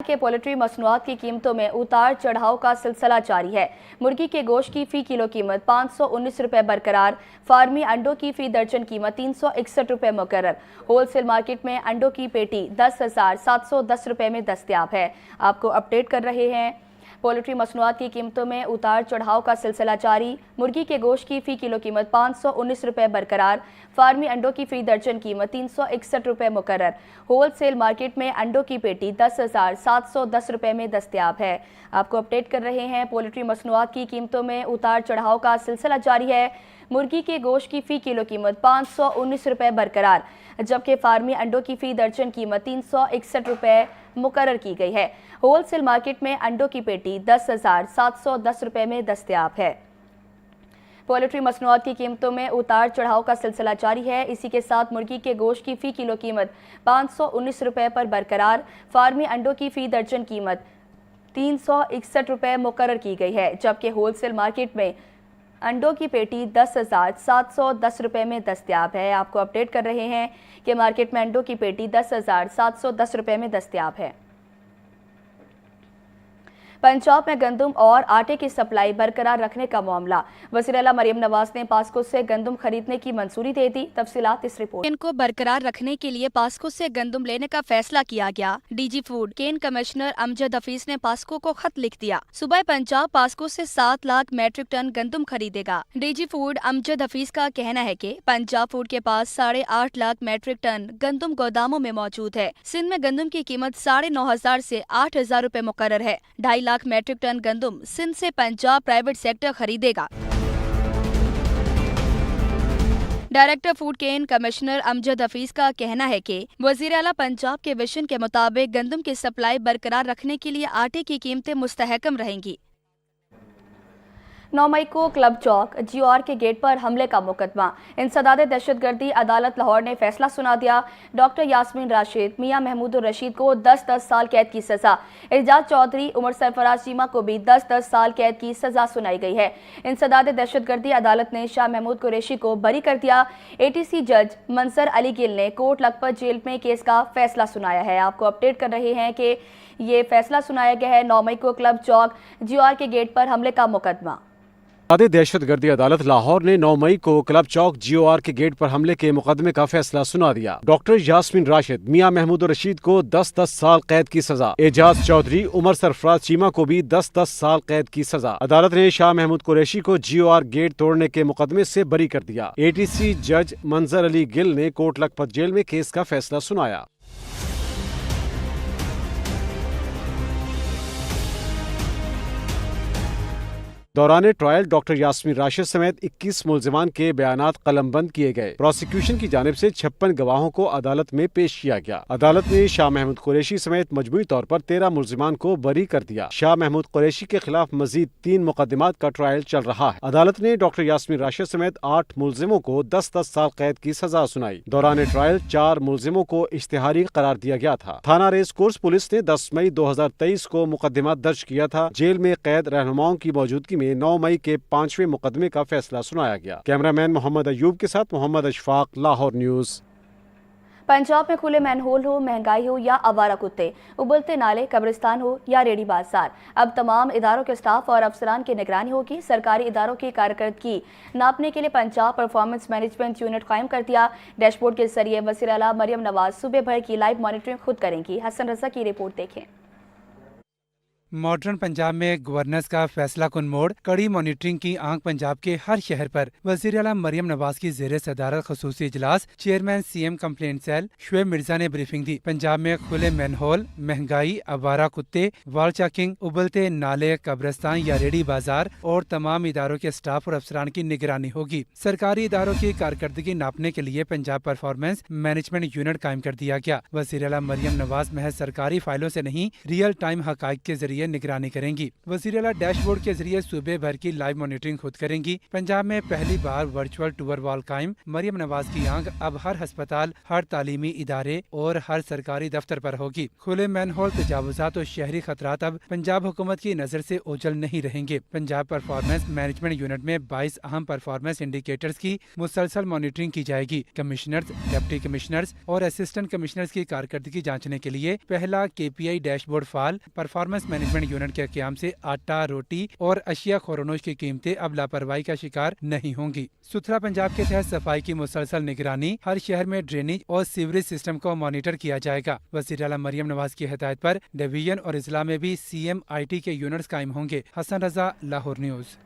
के पोल्ट्री मसनूआत की कीमतों में उतार चढ़ाव का सिलसिला जारी है। मुर्गी के गोश्त की फी किलो कीमत 519 रुपये बरकरार। फार्मी अंडों की फी दर्जन कीमत 361 रुपये मुकर्रर। होलसेल मार्केट में अंडों की पेटी 10,710 रुपये में दस्तयाब है। आपको अपडेट कर रहे हैं। पोल्ट्री मसनूआत की कीमतों में उतार चढ़ाव का सिलसिला जारी। मुर्गी के गोश्त की फी किलो कीमत 519 रुपये बरकरार। फार्मी अंडों की फी दर्जन कीमत 361 रुपये मुकर्रर। होलसेल मार्केट में अंडों की पेटी 10,710 रुपये में दस्तयाब है। आपको अपडेट कर रहे हैं। पोल्ट्री मसनूआत की कीमतों में उतार चढ़ाव का सिलसिला जारी है। मुर्गी के गोश्त की फी किलो कीमत 519 रुपये बरकरार, जबकि फार्मी अंडों की फी दर्जन कीमत 361 रुपये मुकर्रर की गई है। होलसेल मार्केट में अंडों की पेटी 10,710 रुपये में दस्तयाब है। पोल्ट्री मसनूआत की कीमतों में उतार चढ़ाव का सिलसिला जारी है। इसी के साथ मुर्गी के गोश्त की फी किलो कीमत 519 रुपये पर बरकरार। फार्मी अंडों की फी दर्जन कीमत 361 रुपये मुकर्रर की गई है, जबकि होलसेल मार्केट में अंडों की पेटी 10,710 रुपये में दस्तयाब है। आपको अपडेट कर रहे हैं कि मार्केट में अंडों की पेटी 10,710 रुपये में दस्तयाब है। पंजाब में गंदम और आटे की सप्लाई बरकरार रखने का मामला। वज़ीर-ए-आला मरियम नवाज ने पास्को से गंदम खरीदने की मंजूरी दे दी। तफसीलात इस रिपोर्ट। इनको बरकरार रखने के लिए पास्को से गंदम लेने का फैसला किया गया। डीजी फूड केन कमिश्नर अमजद हफीज ने पास्को को खत लिख दिया। सुबह पंजाब पास्को से 7 लाख मैट्रिक टन गंदम खरीदेगा। डीजी फूड अमजद हफीज का कहना है कि पंजाब फूड के पास 8.5 लाख मैट्रिक टन गंदम गोदामों में मौजूद है। सिंध में गंदम की कीमत 9,500 से 8,000 रुपए मुकर्रर है। 2.5 लाख मैट्रिक टन गंदम सिंध से पंजाब प्राइवेट सेक्टर खरीदेगा। डायरेक्टर फूड केन कमिश्नर अमजद हफीज का कहना है कि वज़ीर-ए-आला पंजाब के विजन के मुताबिक गंदम की सप्लाई बरकरार रखने के लिए आटे की कीमतें मुस्तहकम रहेंगी। 9 मई को क्लब चौक GOR के गेट पर हमले का मुकदमा। इंसदाद दहशतगर्दी अदालत लाहौर ने फैसला सुना दिया। डॉक्टर यास्मीन राशिद, मियां महमूद रशीद को 10-10 साल कैद की सजा। एजाज चौधरी, उमर सरफराज चीमा को भी 10-10 साल कैद की सजा सुनाई गई है। इंसदाद दहशतगर्दी अदालत ने शाह महमूद कुरैशी को बरी कर दिया। ATC जज मंसर अली गिल ने कोट लखपत जेल में केस का फैसला सुनाया है। आपको अपडेट कर रहे हैं कि ये फैसला सुनाया गया है। 9 मई को क्लब चौक GOR के गेट पर हमले का मुकदमा। दहशतगर्दी अदालत लाहौर ने 9 मई को क्लब चौक GOR के गेट पर हमले के मुकदमे का फैसला सुना दिया। डॉक्टर यास्मीन राशिद, मियां महमूद रशीद को 10-10 साल कैद की सजा। एजाज चौधरी, उमर सरफराज चीमा को भी 10-10 साल कैद की सजा। अदालत ने शाह महमूद कुरैशी को GOR गेट तोड़ने के मुकदमे से बरी कर दिया। ATC जज मंजर अली गिल ने कोट लखपत जेल में केस का फैसला सुनाया। दौरान ट्रायल डॉक्टर यास्मीन राशिद समेत 21 मुल्जिमान के बयानात कलमबंद किए गए। प्रोसिक्यूशन की जानिब से 56 गवाहों को अदालत में पेश किया गया। अदालत ने शाह महमूद कुरैशी समेत मजमूई तौर पर 13 मुल्जिमान को बरी कर दिया। शाह महमूद कुरैशी के खिलाफ मजीद 3 मुकदमात का ट्रायल चल रहा है। अदालत ने डॉक्टर यास्मीन राशिद समेत 8 मुल्जिमों को 10-10 साल कैद की सजा सुनाई। दौरान ट्रायल 4 मुल्जिमों को इश्तिहारी करार दिया गया था। थाना रेस कोर्स पुलिस ने 10 मई 2023 को मुकदमा दर्ज किया था। जेल में कैद रहनुमाओं की मौजूदगी में 9 मई के 5वें मुकदमे का फैसला सुनाया गया। कैमरामैन मोहम्मद अयूब के साथ मोहम्मद अशफाक, लाहौर न्यूज। पंजाब में खुले मैनहोल हो, महंगाई हो या आवारा कुत्ते, उबलते नाले, कब्रिस्तान हो या रेडी बाजार, अब तमाम इदारों के स्टाफ और अफसरान की निगरानी होगी। सरकारी इदारों की कारकर्दगी नापने के लिए पंजाब परफॉर्मेंस मैनेजमेंट यूनिट कायम कर दिया। डैशबोर्ड के जरिए वज़ीर-ए-आला मरियम नवाज सूबे भर की लाइव मॉनिटरिंग खुद करेंगी। हसन रजा की रिपोर्ट देखें। मॉडर्न पंजाब में गवर्नेंस का फैसला कुन मोड़, कड़ी मॉनिटरिंग की आंख पंजाब के हर शहर पर। वज़ीर-ए-आला मरियम नवाज की ज़ेरे सदारत खसूसी इजलास, chairman CM complaint cell Shoaib Mirza ने ब्रीफिंग दी। पंजाब में खुले मैनहोल, महंगाई, आवारा कुत्ते, वाल चेकिंग, उबलते नाले, कब्रिस्तान या रेडी बाजार और तमाम इदारों के स्टाफ और अफसरान की निगरानी होगी। सरकारी इदारों की कारकर्दगी नापने के लिए पंजाब परफॉर्मेंस मैनेजमेंट यूनिट कायम कर दिया गया। वज़ीर-ए-आला मरियम नवाज महज सरकारी फाइलों से नहीं, रियल टाइम हकाइक के जरिए जरिए निगरानी करेंगी। वज़ीर-ए-आला डैशबोर्ड के जरिए सूबे भर की लाइव मॉनिटरिंग खुद करेंगी। पंजाब में पहली बार वर्चुअल टूर वॉल कायम। मरियम नवाज की आंख अब हर अस्पताल, हर तालीमी इदारे और हर सरकारी दफ्तर पर होगी। खुले मैनहोल, तजावुजात और शहरी खतरात अब पंजाब हुकूमत की नजर से ओझल नहीं रहेंगे। पंजाब परफॉर्मेंस मैनेजमेंट यूनिट में 22 अहम परफॉर्मेंस इंडिकेटर्स की मुसलसल मॉनिटरिंग की जाएगी। कमिश्नर्स, डिप्टी कमिश्नर्स और असिस्टेंट कमिश्नर्स की कारकर्दगी जांचने के लिए पहला KPI डैशबोर्ड फाल परफॉर्मेंस मैनेजमेंट यूनिट के क़याम से आटा, रोटी और अशिया खोरोनोश की कीमतें अब लापरवाही का शिकार नहीं होंगी। सुथरा पंजाब के तहत सफाई की मुसलसल निगरानी, हर शहर में ड्रेनेज और सीवरेज सिस्टम को मॉनिटर किया जाएगा। वज़ीर-ए-आला मरियम नवाज की हिदायत पर डिवीजन और इजला में भी CMIT के यूनिट्स कायम होंगे। हसन रजा, लाहौर न्यूज़।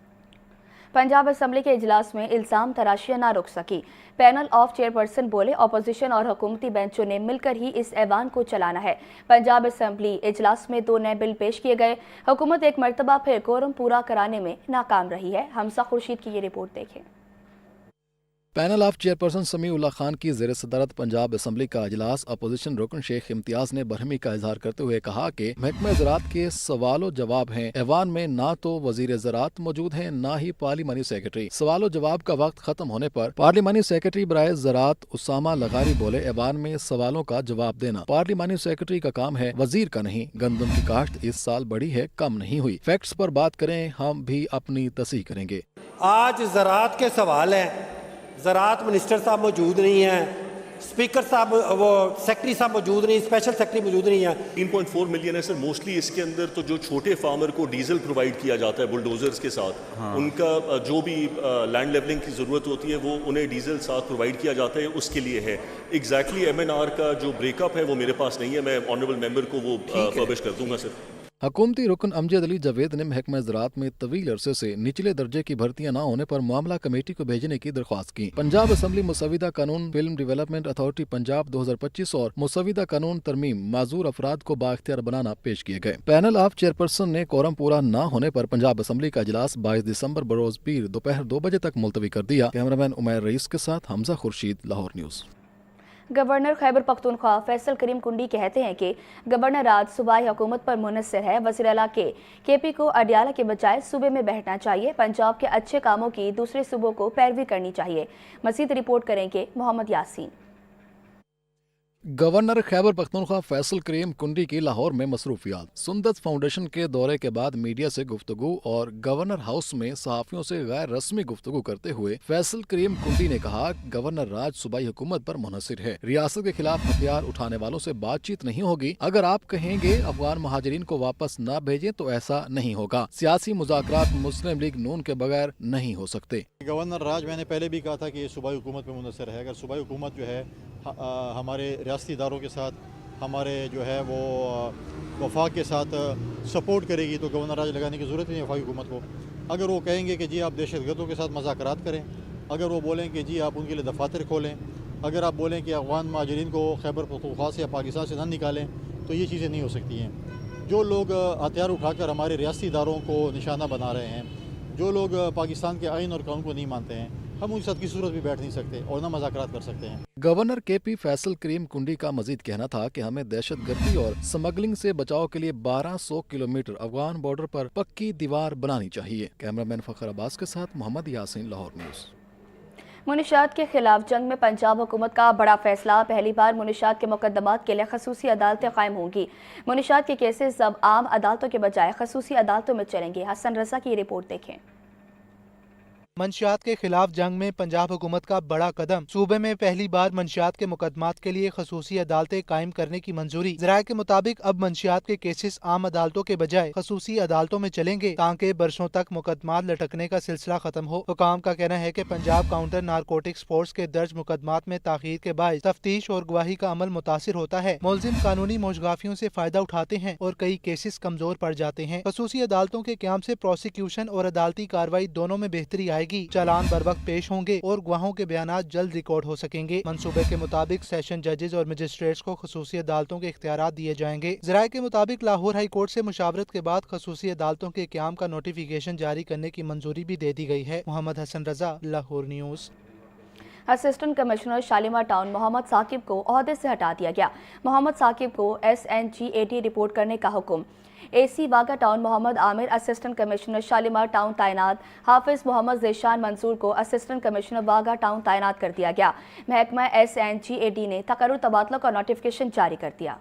पंजाब असम्बली के इजलास में इल्जाम तराशियां ना रुक सकी। पैनल ऑफ चेयरपर्सन बोले, ऑपोजिशन और हुकूमती बेंचों ने मिलकर ही इस ऐवान को चलाना है। पंजाब असम्बली इजलास में 2 नए बिल पेश किए गए। हुकूमत एक मरतबा फिर कोरम पूरा कराने में नाकाम रही है। हमजा खुर्शीद की ये रिपोर्ट देखें। Panel of chairperson Samiullah Khan की ज़ेर सदारत पंजाब असम्बली का इजलास अपोजिशन रुकन शेख इम्तियाज ने बरहमी का इजहार करते हुए कहा कि महकमा ज़राअत के सवालो जवाब हैं। ऐवान में ना तो वजीर ज़राअत मौजूद हैं, ना ही पार्लिमानी सेक्रेटरी। सवालो जवाब का वक्त खत्म होने पर पार्लिमानी सेक्रेटरी बराए ज़राअत उसामा लगारी बोले, ऐवान में सवालों का जवाब देना पार्लिमानी सेक्रेटरी का काम है, वजीर का नहीं। गंदम की काश्त इस साल बढ़ी है, कम नहीं हुई। फैक्ट्स पर बात करें, हम भी अपनी तस्दीक करेंगे। आज ज़राअत के सवाल हैं, ज़राअत मिनिस्टर साहब मौजूद नहीं हैं, स्पीकर साहब वो सेक्रेटरी साहब मौजूद नहीं, स्पेशल सेक्रेटरी मौजूद नहीं है। 3.4 मिलियन है सर। मोस्टली इसके अंदर तो जो छोटे फार्मर को डीजल प्रोवाइड किया जाता है बुलडोजर्स के साथ, उनका जो भी लैंड लेवलिंग की ज़रूरत होती है वो उन्हें डीजल साथ प्रोवाइड किया जाता है, उसके लिए है। एग्जैक्टली MNR का जो ब्रेकअप है वो मेरे पास नहीं है, मैं ऑनरेबल मेंबर को वो पब्लिश कर दूंगा सर। हुकूमती रुकन अमजद अली जावेद ने महकमा ज़राअत में तवील अरसे से निचले दर्जे की भर्तियां न होने पर मामला कमेटी को भेजने की दरख्वास्त की। पंजाब असम्बली मुसविदा कानून, फिल्म डेवलपमेंट अथॉरिटी पंजाब 2025 और मुसविदा कानून तरमीम माजूर अफराद को बाख्तियार बनाना पेश किए गए। पैनल ऑफ चेयरपर्सन ने कोरम पूरा न होने पर पंजाब असम्बली का इजलास 22 दिसंबर बरोज पीर दोपहर 2 बजे तक मुलतवी कर दिया। कैमरामैन उमैर रईस के साथ हमजा खुर्शीद, लाहौर न्यूज़। गवर्नर खैबर पख्तूनख्वा फैसल करीम कुंडी कहते हैं कि गवर्नर राज सूबाई हुकूमत पर मुनहसर है। वज़ीर-ए-आला के KP को अडियाला के बजाय सूबे में बैठना चाहिए। पंजाब के अच्छे कामों की दूसरे सूबों को पैरवी करनी चाहिए। मज़ीद रिपोर्ट करेंगे मोहम्मद यासीन। गवर्नर खैबर पख्तूनख्वा फैसल करीम कुंडी की लाहौर में मसरूफियात। सुंदत फाउंडेशन के दौरे के बाद मीडिया से गुफ्तगू और गवर्नर हाउस में सहाफ़ियों से गैर रस्मी गुफ्तगू करते हुए फैसल करीम कुंडी ने कहा, गवर्नर राज सूबाई हुकूमत पर मुनहसिर है। रियासत के खिलाफ हथियार उठाने वालों से बातचीत नहीं होगी। अगर आप कहेंगे अफगान महाजरीन को वापस न भेजें तो ऐसा नहीं होगा। सियासी मुज़ाकरात मुस्लिम लीग नून के बगैर नहीं हो सकते। गवर्नर राज, मैंने पहले भी कहा था कि ये सूबाई हुकूमत पर मुनहसर है। अगर सूबाई हुकूमत जो है हमारे रियासती इदारों के साथ, हमारे जो है वो वफाक के साथ सपोर्ट करेगी तो गवर्नर राज लगाने की ज़रूरत नहीं है वफाकी हुकूमत को। अगर वो कहेंगे कि जी आप दहशतगर्दों के साथ मुज़ाकरात करें, अगर वो बोलें कि जी आप उनके लिए दफातर खोलें, अगर आप बोलें कि अफगान महाजरीन को खैबर पख्तूनख्वा से या पाकिस्तान से न निकालें, तो ये चीज़ें नहीं हो सकती हैं। जो लोग हथियार उठाकर हमारे रियासती इदारों को निशाना बना रहे हैं, जो लोग पाकिस्तान के आइन और कानून को नहीं मानते हैं, हम उनके साथ किसी सूरत भी बैठ नहीं सकते और ना मुज़ाकरात कर सकते हैं। गवर्नर KP फैसल करीम कुंडी का मजीद कहना था कि हमें दहशतगर्दी और स्मगलिंग से बचाव के लिए 1200 किलोमीटर अफगान बॉर्डर पर पक्की दीवार बनानी चाहिए। कैमरामैन फखर अब्बास के साथ मोहम्मद यासीन, लाहौर न्यूज़। मुनशियात के खिलाफ जंग में पंजाब हुकूमत का बड़ा फैसला। पहली बार मुनशियात के मुकदमात के लिए खसूसी अदालतें कायम होंगी। मुनशियात के केसेस अब आम अदालतों के बजाय खसूसी अदालतों में चलेंगे। हसन रजा की रिपोर्ट देखें। मंशियात के खिलाफ जंग में पंजाब हुकूमत का बड़ा कदम। सूबे में पहली बार मंशियात के मुकदमात के लिए खसूसी अदालतें कायम करने की मंजूरी। ज़राए के मुताबिक अब मंशियात के केसेस आम अदालतों के बजाय खसूसी अदालतों में चलेंगे ताकि बरसों तक मुकदमात लटकने का सिलसिला खत्म हो। हुकाम का कहना है कि पंजाब काउंटर नारकोटिक्स फोर्स के दर्ज मुकदमात में ताखीर के बायस तफ्तीश और गवाही का अमल मुतासिर होता है। मुलजिम कानूनी मोशगाफियों से फायदा उठाते हैं और कई केसेस कमजोर पड़ जाते हैं। खसूसी अदालतों के क्याम से प्रोसिक्यूशन और अदालती कार्रवाई दोनों में बेहतरी आएगी। चालान बर वक्त पेश होंगे और गवाहों के बयानात जल्द रिकॉर्ड हो सकेंगे। मंसूबे के मुताबिक सेशन जजेस और मजिस्ट्रेट्स को खसूसी अदालतों के इख्तियारात दिए जाएंगे। ज़राए के मुताबिक लाहौर हाई कोर्ट से मुशावरत के बाद खसूसी अदालतों के क्याम का नोटिफिकेशन जारी करने की मंजूरी भी दे दी गई है। Mohammad Hasan Raza, Lahore news. Assistant commissioner Shalimar town Mohammad Saqib को ओहदे से हटा दिया गया। मोहम्मद साकिब को SNGAT रिपोर्ट करने का हुक्म। AC Wagah town Mohammad Amir assistant commissioner Shalimar town तैनात। हाफिज मोहम्मद ज़ेशान मंसूर को असिस्टेंट कमिश्नर वागा टाउन तैनात कर दिया गया। महकमा SNGAT ने तकर्रुर तबादलों का नोटिफिकेशन जारी कर दिया।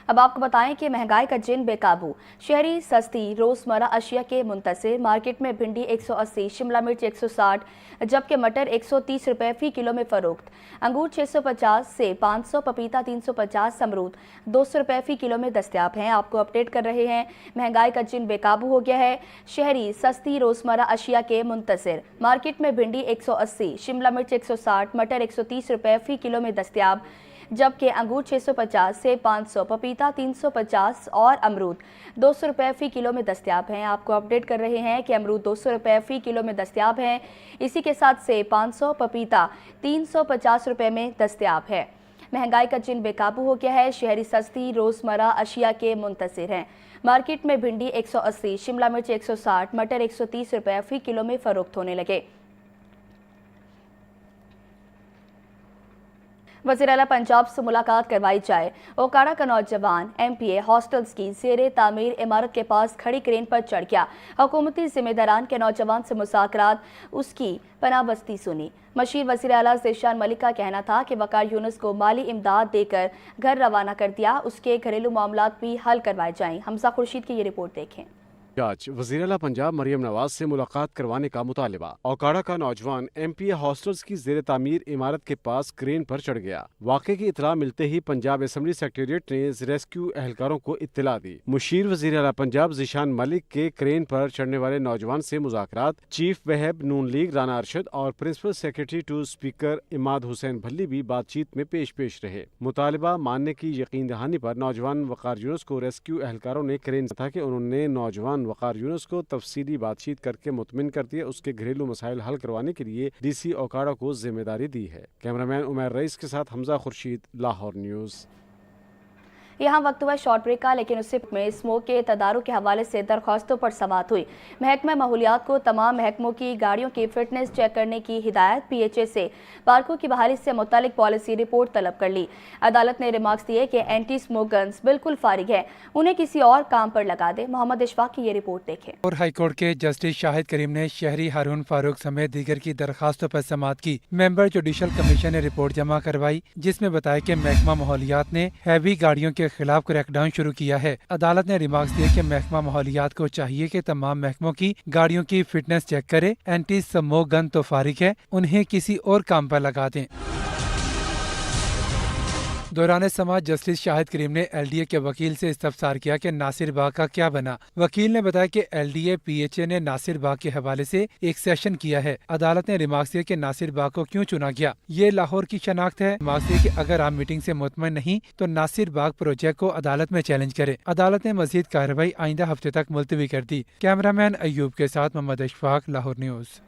अब आपको बताएं कि महंगाई का जिन बेकाबू। शहरी सस्ती रोज़मर्रा अशिया के मुंतसिर। मार्केट में भिंडी 180, शिमला मिर्च 160, जबकि मटर 130 रुपये फ़ी किलो में फ़रोख्त। अंगूर 650 से 500, पपीता 350, अमरूद 200 रुपये फ़ी किलो में दस्तयाब हैं। आपको अपडेट कर रहे हैं, महंगाई का जिन बेकाबू हो गया है। शहरी सस्ती रोज़मर्रा अशिया के मुंतसिर। मार्केट में भिंडी 180, शिमला मिर्च 160, मटर 130 रुपये फ़ी किलो में दस्तयाब, जबकि अंगूर 650 से 500, पपीता 350 और अमरूद 200 रुपये फ़ी किलो में दस्तयाब हैं। आपको अपडेट कर रहे हैं कि अमरूद 200 रुपये फ़ी किलो में दस्तयाब हैं। इसी के साथ से 500, पपीता 350 रुपये में दस्तयाब है। महंगाई का जिन बेकाबू हो गया है। शहरी सस्ती रोज़मर्रा अशिया के मुंतसिर हैं। मार्केट में भिंडी 180, शिमला मिर्च 160, मटर 130 रुपये फ़ी किलो में फ़रोख्त होने लगे। वज़ीर आला पंजाब से मुलाकात करवाई जाए। ओकाड़ा का नौजवान MPA हॉस्टल्स की ज़ेरे तामीर इमारत के पास खड़ी क्रेन पर चढ़ गया। हुकूमती ज़िम्मेदारान के नौजवान से मुज़ाकरात, उसकी पनाबस्ती सुनी। मशीर वज़ीर आला ज़ेशान मलिक का कहना था कि वकार यूनुस को माली इमदाद देकर घर रवाना कर दिया। उसके घरेलू मामलात भी हल करवाए जाएँ। हमजा खुर्शीद की ये रिपोर्ट देखें। आज वज़ीर आला पंजाब मरियम नवाज से मुलाकात करवाने का मुतालिबा। ओकाड़ा का नौजवान MPA हॉस्टल्स की ज़ेरे तामीर इमारत के पास क्रेन पर चढ़ गया। वाक़े की इतला मिलते ही पंजाब असम्बली सेक्रेटेरिएट ने रेस्क्यू एहलकारों को इत्तला दी। मुशीर वज़ीर आला पंजाब ज़ीशान मलिक के क्रेन पर चढ़ने वाले नौजवान से मुज़ाकरात। Chief whip Noon league Rana Arshad और principal secretary to speaker Imad Hussain Bhalli भी बातचीत में पेश रहे। मुतालिबा मानने की यकीन दहानी पर नौजवान वकार यूनुस को रेस्क्यू एहलकारों ने क्रेन था कि उन्होंने नौजवान वकार यूनुस को तफसीली बातचीत करके मुतमिन कर दिया। उसके घरेलू मसाइल हल करवाने के लिए DC ओकाड़ा को जिम्मेदारी दी है। कैमरामैन उमर रईस के साथ हमजा खुर्शीद, लाहौर न्यूज़। यहाँ वक्त हुआ शॉर्ट ब्रेक का, लेकिन उससे में स्मोक के तदारुक के हवाले से दरख्वास्तों पर समाअत हुई। महकमा माहौलियात को तमाम महकमों की गाड़ियों की फिटनेस चेक करने की हिदायत। PHA से पार्कों की बहाली से मुतालिक पॉलिसी रिपोर्ट तलब कर ली। अदालत ने रिमार्क्स दिए कि एंटी स्मोक गन्स बिल्कुल फारिग है, उन्हें किसी और काम पर लगा दे। मोहम्मद इशफाक की ये रिपोर्ट देखें। और हाईकोर्ट के जस्टिस शाहिद करीम ने शहरी हारून फारूक समेत दीगर की दरखास्तों पर समाअत की। मेंबर जुडिशल कमीशन ने रिपोर्ट जमा करवाई, जिसमें बताया कि महकमा माहौलियात ने हैवी गाड़ियों के खिलाफ क्रैकडाउन शुरू किया है। अदालत ने रिमार्क्स दिए कि महकमा माहौलियात को चाहिए कि तमाम महकमों की गाड़ियों की फिटनेस चेक करे। एंटी स्मोक गन तो फारिग है, उन्हें किसी और काम पर लगा दें। दौरान समाज जस्टिस शाहिद करीम ने LDA के वकील से इस्तफसार किया कि नासिर बाग का क्या बना। वकील ने बताया कि LDA PHA ने नासिर बाग के हवाले से एक सेशन किया है। अदालत ने रिमार्क्स दिया कि नासिर बाग को क्यों चुना गया, ये लाहौर की शनाख्त है। रिमार्क्स दिया कि अगर आप मीटिंग से मुतमईन नहीं तो नासिर बाग प्रोजेक्ट को अदालत में चैलेंज करे। अदालत ने मजीद कार्रवाई आइंदा हफ्ते तक मुलतवी कर दी। कैमरामैन अयूब के साथ Mohammad Ishfaq, Lahore news.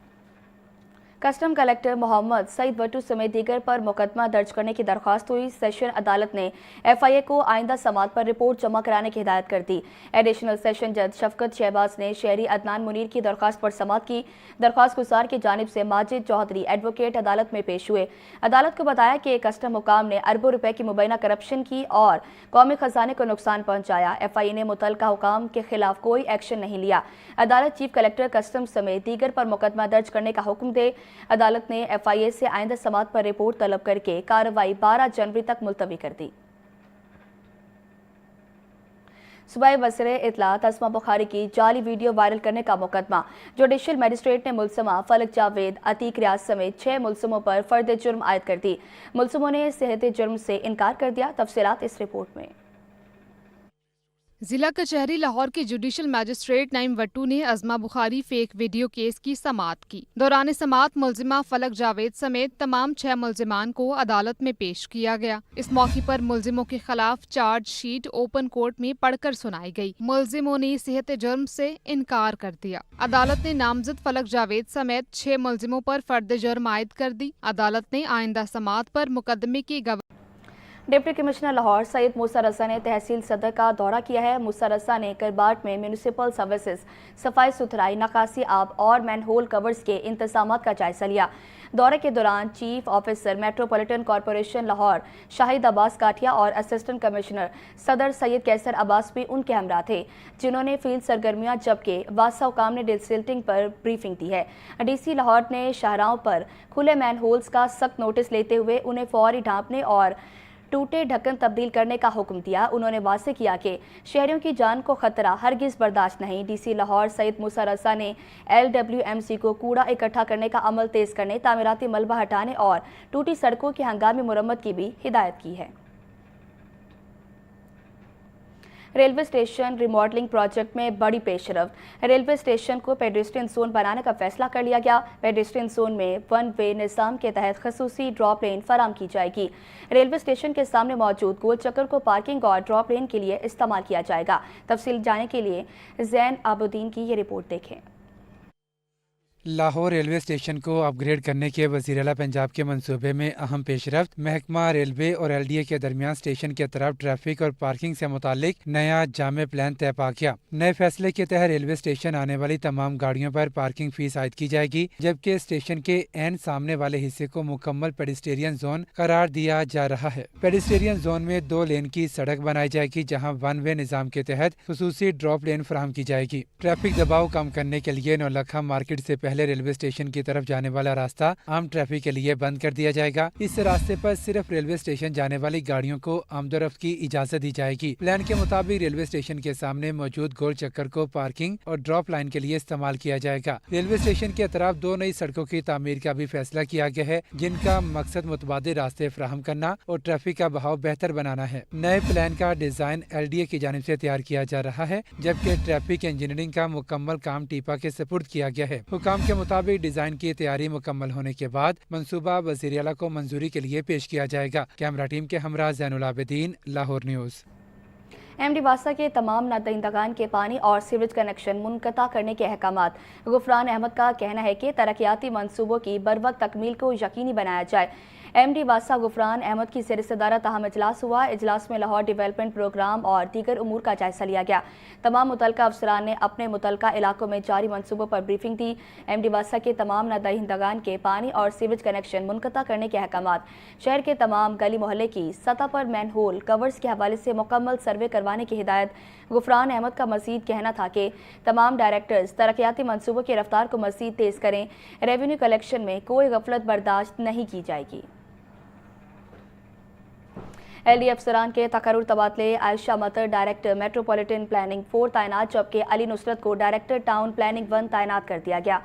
Custom collector Mohammad Saeed Bhattu समेत दीगर पर मुकदमा दर्ज करने की दरख्वास्त हुई। सेशन अदालत ने FIA को आइंदा समाअत पर रिपोर्ट जमा कराने की हिदायत कर दी। एडिशनल सेशन जज शफकत शहबाज ने शहरी अदनान मुनीर की दरख्वास्त पर समाअत की। दरख्वास्त गुजार की जानिब से माजिद चौधरी एडवोकेट अदालत में पेश हुए। अदालत को बताया कि कस्टम हुकाम ने अरबों रुपए की मुबैना करप्शन की और कौमी खजाने को नुकसान पहुंचाया। FIA ने मुतलका हुकाम के खिलाफ कोई एक्शन नहीं लिया। अदालत चीफ कलेक्टर कस्टम समेत दीगर पर मुकदमा दर्ज करने का हुक्म दे। अदालत ने FIA से आइंदा समाअत पर रिपोर्ट तलब करके कार्रवाई 12 जनवरी तक मुलतवी कर दी। सूबाई वज़ीर इत्तलात अस्मा बुखारी की जाली वीडियो वायरल करने का मुकदमा। जुडिशल मजिस्ट्रेट ने मुलजमा फलक जावेद, अतीक रियाज समेत 6 मुलजमों पर फर्द जुर्म आयद कर दी। मुलजमों ने सेहत जुर्म से इनकार कर दिया। तफसीलात इस रिपोर्ट में। जिला कचहरी लाहौर के जुडिशल मैजिस्ट्रेट नईम वट्टू ने Azma Bukhari fake video case की समाअत की। दौरान समाअत मुलजिमा फलक जावेद समेत तमाम 6 मुलजिमान को अदालत में पेश किया गया। इस मौके पर मुलजिमों के खिलाफ चार्ज शीट ओपन कोर्ट में पढ़कर सुनाई गई। मुलजिमों ने सेहत जुर्म से इनकार कर दिया। अदालत ने नामजद फलक जावेद समेत 6 मुलजिमों पर फर्द जुर्म आयद कर दी। अदालत ने आइंदा समाअत पर मुकदमे की डिप्टी कमिश्नर लाहौर सैयद मूसा रज़ा ने तहसील सदर का दौरा किया है। मूसा रज़ा ने करबाट में म्यूनिसिपल सर्विसेज, सफाई सुथराई, नकासी आब और मैनहोल कवर्स के इंतजामात का जायजा लिया। दौरे के दौरान chief officer metropolitan corporation Lahore Shahid Abbas Kathia और असिस्टेंट कमिश्नर सदर सैयद कैसर अब्बास भी उनके हमरा थे, जिन्होंने फील्ड सरगर्मियां, जबकि वासा हुकाम ने डिसिल्टिंग पर ब्रीफिंग दी है। डीसी लाहौर ने शाहराहों पर खुले मैनहोल्स का सख्त नोटिस लेते हुए उन्हें फौरी ढांपने और टूटे ढक्कन तब्दील करने का हुक्म दिया। उन्होंने वाज़ेह किया कि शहरियों की जान को खतरा हरगिज़ बर्दाश्त नहीं। डीसी लाहौर सैयद मूसा रज़ा ने LWMC को कूड़ा इकट्ठा करने का अमल तेज़ करने, तामीराती मलबा हटाने और टूटी सड़कों की हंगामी मुरम्मत की भी हिदायत की है। रेलवे स्टेशन रिमॉडलिंग प्रोजेक्ट में बड़ी पेशरफ्त। रेलवे स्टेशन को पेडेस्ट्रियन जोन बनाने का फैसला कर लिया गया। पेडेस्ट्रियन जोन में वन वे निज़ाम के तहत खसूसी ड्रॉप लेन फराम की जाएगी। रेलवे स्टेशन के सामने मौजूद गोल चक्कर को पार्किंग और ड्रॉप लेन के लिए इस्तेमाल किया जाएगा। तफसील जानने के लिए जैन आबुद्दीन की ये रिपोर्ट देखें। लाहौर रेलवे स्टेशन को अपग्रेड करने के वज़ीर आला पंजाब के मंसूबे में अहम पेशरफ्त। महकमा रेलवे और LDA के दरमियान स्टेशन के तरफ ट्रैफिक और पार्किंग से मुतालिक नया जामे प्लान तय पा गया। नए फैसले के तहत रेलवे स्टेशन आने वाली तमाम गाड़ियों पर पार्किंग फीस आयद की जाएगी, जबकि स्टेशन के एन सामने वाले हिस्से को मुकम्मल पेडिस्टेरियन जोन करार दिया जा रहा है। पेडिस्टेरियन जोन में 2 लेन की सड़क बनाई जाएगी, जहाँ वन वे निज़ाम के तहत खुसूसी ड्रॉप लेन फराहम की जाएगी। ट्रैफिक दबाव कम करने के लिए नौलखा मार्केट से पहले रेलवे स्टेशन की तरफ जाने वाला रास्ता आम ट्रैफिक के लिए बंद कर दिया जाएगा। इस रास्ते पर सिर्फ रेलवे स्टेशन जाने वाली गाड़ियों को आमदोरफ्त की इजाजत दी जाएगी। प्लान के मुताबिक रेलवे स्टेशन के सामने मौजूद गोल चक्कर को पार्किंग और ड्रॉप लाइन के लिए इस्तेमाल किया जाएगा। रेलवे स्टेशन के अतराफ 2 नई सड़कों की तामीर का भी फैसला किया गया है, जिनका मकसद मुतबादिल रास्ते फराहम करना और ट्रैफिक का बहाव बेहतर बनाना है। नए प्लान का डिजाइन LDA की जानिब से तैयार किया जा रहा है, जबकि ट्रैफिक इंजीनियरिंग का मुकम्मल काम टीपा के सपुर्द किया गया है। हुकाम के मुताबिक डिजाइन की तैयारी मुकम्मल होने के बाद मंसूबा वज़ीर आला को मंजूरी के लिए पेश किया जाएगा। कैमरा टीम के हमरा ज़ैनुल आबिदीन, लाहौर न्यूज़। MD वासा के तमाम नादहिंदगान के पानी और सीवरेज कनेक्शन मुनक़ता करने के अहकामात। गुफरान अहमद का कहना है कि तरक्याती मंसूबों की बरवक्त तकमील को यकीनी बनाया जाए। MD वासा गुफरान अहमद की ज़ेर सदारत अहम इजलास हुआ। इजलास में लाहौर डेवलपमेंट प्रोग्राम और दीगर उमूर का जायजा लिया गया। तमाम मुतलका अफसरान ने अपने मुतलका इलाकों में जारी मंसूबों पर ब्रीफिंग दी। MD वासा के तमाम नादहिंदगान के पानी और सीवरेज कनेक्शन मुनक़ता करने के अहकामात, शहर के तमाम गली मोहल्ले की सतह पर मैनहोल कवर्स के हवाले से मुकम्मल सर्वे करवाने की हिदायत। गुफरान अहमद का मजीद कहना था कि तमाम डायरेक्टर्स तरक्याती मंसूबों की रफ्तार को मजीद तेज़ करें। रेवेन्यू कलेक्शन में कोई गफलत बर्दाश्त नहीं की जाएगी। LDA अफसरान के तकर्रुर तबादले। आयशा मतर डायरेक्टर मेट्रोपॉलिटन प्लानिंग 4 तैनात, जबकि अली नुसरत को डायरेक्टर टाउन प्लानिंग 1 तैनात कर दिया गया।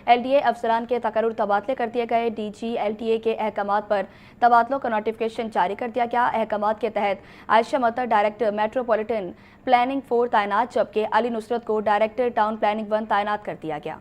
LDA अफसरान के तकर्रुर तबादले कर दिए गए। DG LTA के अहकामात पर तबादलों का नोटिफिकेशन जारी कर दिया गया। अहकामात के तहत आयशा मतर डायरेक्टर मेट्रोपॉलिटन प्लानिंग 4 तैनात, जबकि अली नुसरत को डायरेक्टर टाउन प्लानिंग 1 तैनात कर दिया गया।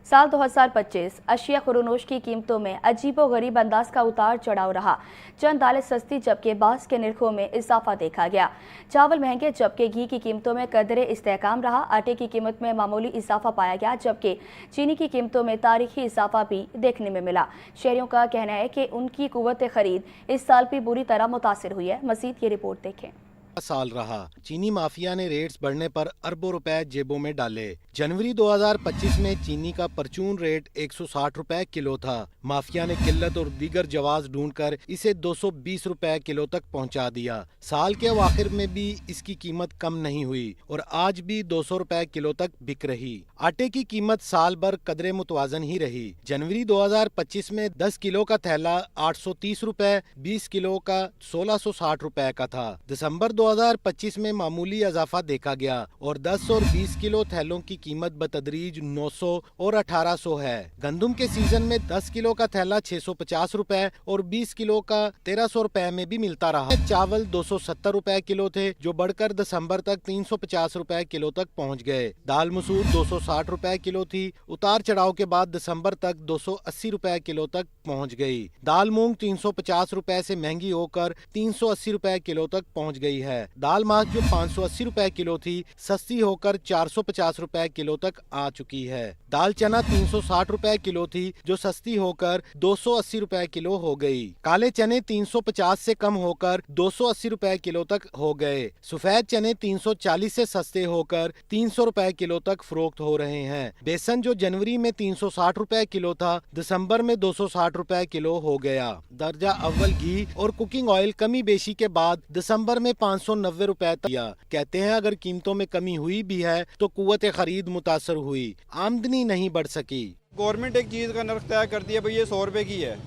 साल 2025 अशिया खुरोनोश की कीमतों में अजीबो गरीब अंदाज का उतार चढ़ाव रहा। चंद दालें सस्ती, जबकि बास के निर्खों में इजाफा देखा गया। चावल महंगे, जबकि घी की कीमतों में कदरे इस्तेहकाम रहा। आटे की कीमत में मामूली इजाफा पाया गया, जबकि चीनी की कीमतों में तारीखी इजाफा भी देखने में मिला। शहरियों का कहना है कि उनकी कुव्वत खरीद इस साल भी बुरी तरह मुतासिर हुई है। मजीद ये रिपोर्ट देखें। साल रहा, चीनी माफिया ने रेट्स बढ़ने पर अरबों रुपए जेबों में डाले। जनवरी 2025 में चीनी का परचून रेट 160 रुपए किलो था। माफिया ने किल्लत और दीगर जवाज ढूंढकर इसे 220 रुपए किलो तक पहुंचा दिया। साल के आखिर में भी इसकी कीमत कम नहीं हुई और आज भी 200 रुपए किलो तक बिक रही। आटे की कीमत साल भर कदरे मुतवाजन ही रही। जनवरी 2025 में 10 किलो का थैला 830 रुपए, 20 किलो का 1660 रुपए का था। दिसंबर 2025 में मामूली इजाफा देखा गया और 10 और 20 किलो थैलों की कीमत बतदरीज 900 और 1800 है। गंदुम के सीजन में 10 किलो का थैला 650 रुपए और 20 किलो का 1300 रुपए में भी मिलता रहा। चावल 270 रुपए किलो थे, जो बढ़कर दिसंबर तक 350 रुपए किलो तक पहुंच गए। दाल मसूर 260 रुपए किलो थी, उतार चढ़ाव के बाद दिसंबर तक 280 रुपए किलो तक पहुंच गई। दाल मूंग 350 रुपए से महंगी होकर 380 रुपए किलो तक पहुंच गई है। है। दाल माख जो 580 रुपए किलो थी सस्ती होकर 450 रुपए किलो तक आ चुकी है। दाल चना 360 रुपए किलो थी जो सस्ती होकर 280 रुपए किलो हो गई। काले चने 350 से कम होकर 280 रुपए किलो तक हो गए। सफेद चने 340 से सस्ते होकर 300 रुपए किलो तक फरोख्त हो रहे हैं। बेसन जो जनवरी में 360 रुपए किलो था दिसंबर में 260 रुपए किलो हो गया। दर्जा अव्वल घी और कुकिंग ऑयल कमी बेशी के बाद दिसंबर में 590 रुपए तक दिया। कहते हैं अगर कीमतों में कमी हुई भी है तो कुव्वत खरीद मुतासर हुई, आमदनी नहीं बढ़ सकी। गवर्नमेंट एक चीज़ का नर्ख तय करती है भाई ये 100 रुपए की है,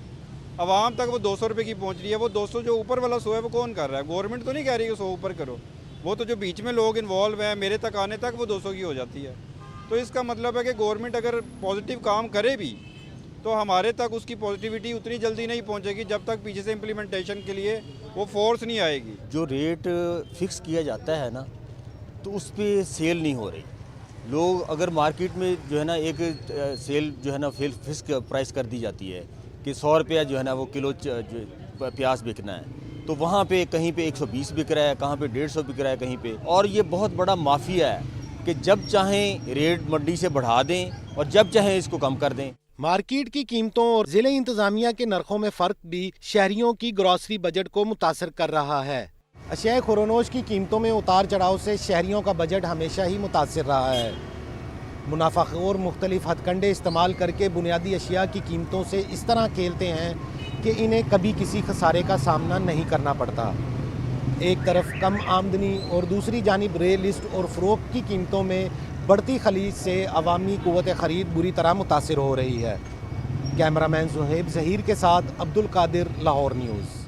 आवाम तक वो 200 रुपए की पहुंच रही है। वो 200 जो ऊपर वाला 100 है वो कौन कर रहा है? गवर्नमेंट तो नहीं कह रही कि 100 ऊपर करो, वो तो जो बीच में लोग इन्वॉल्व हैं मेरे तक आने तक वो 200 की हो जाती है। तो इसका मतलब है कि गवर्नमेंट अगर पॉजिटिव काम करे भी तो हमारे तक उसकी पॉजिटिविटी उतनी जल्दी नहीं पहुंचेगी जब तक पीछे से इम्प्लीमेंटेशन के लिए वो फोर्स नहीं आएगी। जो रेट फिक्स किया जाता है ना तो उस पर सेल नहीं हो रही। लोग अगर मार्केट में जो है ना एक सेल जो है ना फिक्स प्राइस कर दी जाती है कि 100 रुपया जो है ना वो किलो प्याज बिकना है, तो वहाँ पे कहीं पे 120 बिक रहा है, कहाँ पे 150 बिक रहा है कहीं पे। और ये बहुत बड़ा माफिया है कि जब चाहें रेट मंडी से बढ़ा दें और जब चाहें इसको कम कर दें। मार्केट की कीमतों और जिले इंतजामिया के नरखों में फर्क भी शहरियों की ग्रॉसरी बजट को मुतासर कर रहा है। अशिया खुरोनोश की कीमतों में उतार चढ़ाव से शहरियों का बजट हमेशा ही मुतासर रहा है। मुनाफाखोर मुख्तलिफ हथकंडे इस्तेमाल करके बुनियादी अशिया की कीमतों से इस तरह खेलते हैं कि इन्हें कभी किसी खसारे का सामना नहीं करना पड़ता। एक तरफ कम आमदनी और दूसरी जानिब रे लिस्ट और फ़रोख्त की कीमतों में बढ़ती खलीज से अवामी कुव्वत ख़रीद बुरी तरह मुतासिर हो रही है। कैमरामैन ज़ुहैब ज़हीर के साथ अब्दुल कादिर, लाहौर न्यूज़।